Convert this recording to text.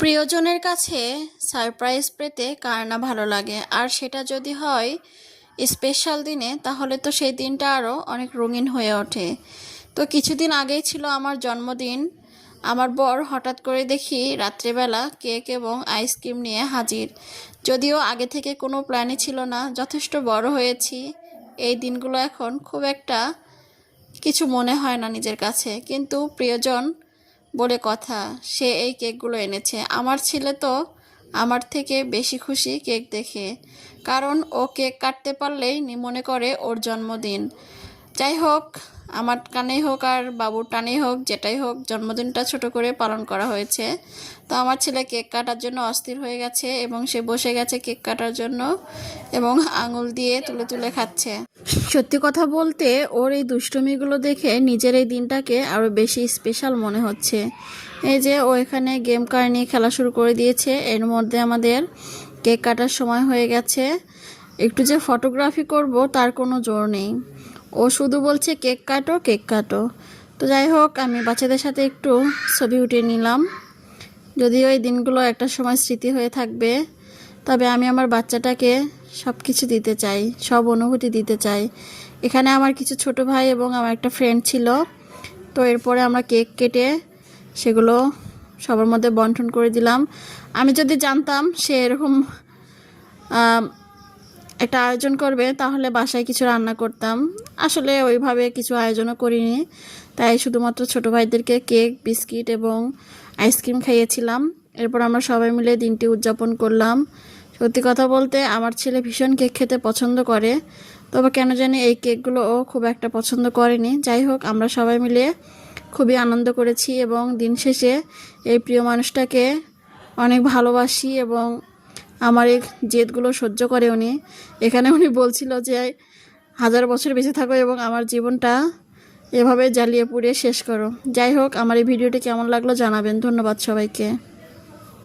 প্রিয়জনের কাছে সারপ্রাইজ পেতে কার না ভালো লাগে, আর সেটা যদি হয় স্পেশাল দিনে, তাহলে তো সেই দিনটা আরও অনেক রঙিন হয়ে ওঠে। তো কিছুদিন আগেই ছিল আমার জন্মদিন। আমার বর হঠাৎ করে দেখি রাত্রেবেলা কেক এবং আইসক্রিম নিয়ে হাজির। যদিও আগে থেকে কোনো প্ল্যানই ছিল না, যথেষ্ট বড় হয়েছি, এই দিনগুলো এখন খুব একটা কিছু মনে হয় না নিজের কাছে, কিন্তু প্রিয়জন বলে কথা, সে এই কেকগুলো এনেছে। আমার ছেলে তো আমার থেকে বেশি খুশি কেক দেখে, কারণ ও কেক কাটতে পারলেই মনে করে ওর জন্মদিন। যাই হোক, আমার টানেই হোক আর বাবুর টানেই হোক, যেটাই হোক, জন্মদিনটা ছোট করে পালন করা হয়েছে। তো আমার ছেলে কেক কাটার জন্য অস্থির হয়ে গেছে এবং সে বসে গেছে কেক কাটার জন্য এবং আঙুল দিয়ে তুলে তুলে খাচ্ছে। সত্যি কথা বলতে, ওর এই দুষ্টুমিগুলো দেখে নিজের এই দিনটাকে আরও বেশি স্পেশাল মনে হচ্ছে। এই যে ও এখানে গেম কার নিয়ে খেলা শুরু করে দিয়েছে, এর মধ্যে আমাদের কেক কাটার সময় হয়ে গেছে। একটু যে ফটোগ্রাফি করব তার কোনো জোর নেই, ও শুধু বলছে কেক কাটো কেক কাটো। তো যাই হোক, আমি বাচ্চাদের সাথে একটু ছবি উঠিয়ে নিলাম। যদিও এই দিনগুলো একটা সময় স্মৃতি হয়ে থাকবে, তবে আমি আমার বাচ্চাটাকে সব কিছু দিতে চাই, সব অনুভূতি দিতে চাই। এখানে আমার কিছু ছোট ভাই এবং আমার একটা ফ্রেন্ড ছিল। তো এরপরে আমরা কেক কেটে সেগুলো সবার মধ্যে বন্টন করে দিলাম। আমি যদি জানতাম সে এরকম একটা আয়োজন করবে, তাহলে বাসায় কিছু রান্না করতাম। আসলে ওইভাবে কিছু আয়োজনও করিনি, তাই শুধুমাত্র ছোট ভাইদেরকে কেক, বিস্কিট এবং আইসক্রিম খাইয়েছিলাম। এরপর আমরা সবাই মিলে দিনটি উদযাপন করলাম। সত্যি কথা বলতে, আমার ছেলে ভীষণ কেক খেতে পছন্দ করে, তবে কেন জানি এই কেকগুলো ও খুব একটা পছন্দ করেনি। যাই হোক, আমরা সবাই মিলে খুবই আনন্দ করেছি এবং দিন শেষে এই প্রিয় মানুষটাকে অনেক ভালোবাসি এবং আমার এই জেদগুলো সহ্য করে উনি। এখানে উনি বলছিল যে 1000 বছর বেঁচে থাকো এবং আমার জীবনটা এভাবে জ্বালিয়ে পুড়িয়ে শেষ করো। যাই হোক, আমার এই ভিডিওটি কেমন লাগলো জানাবেন। ধন্যবাদ সবাইকে।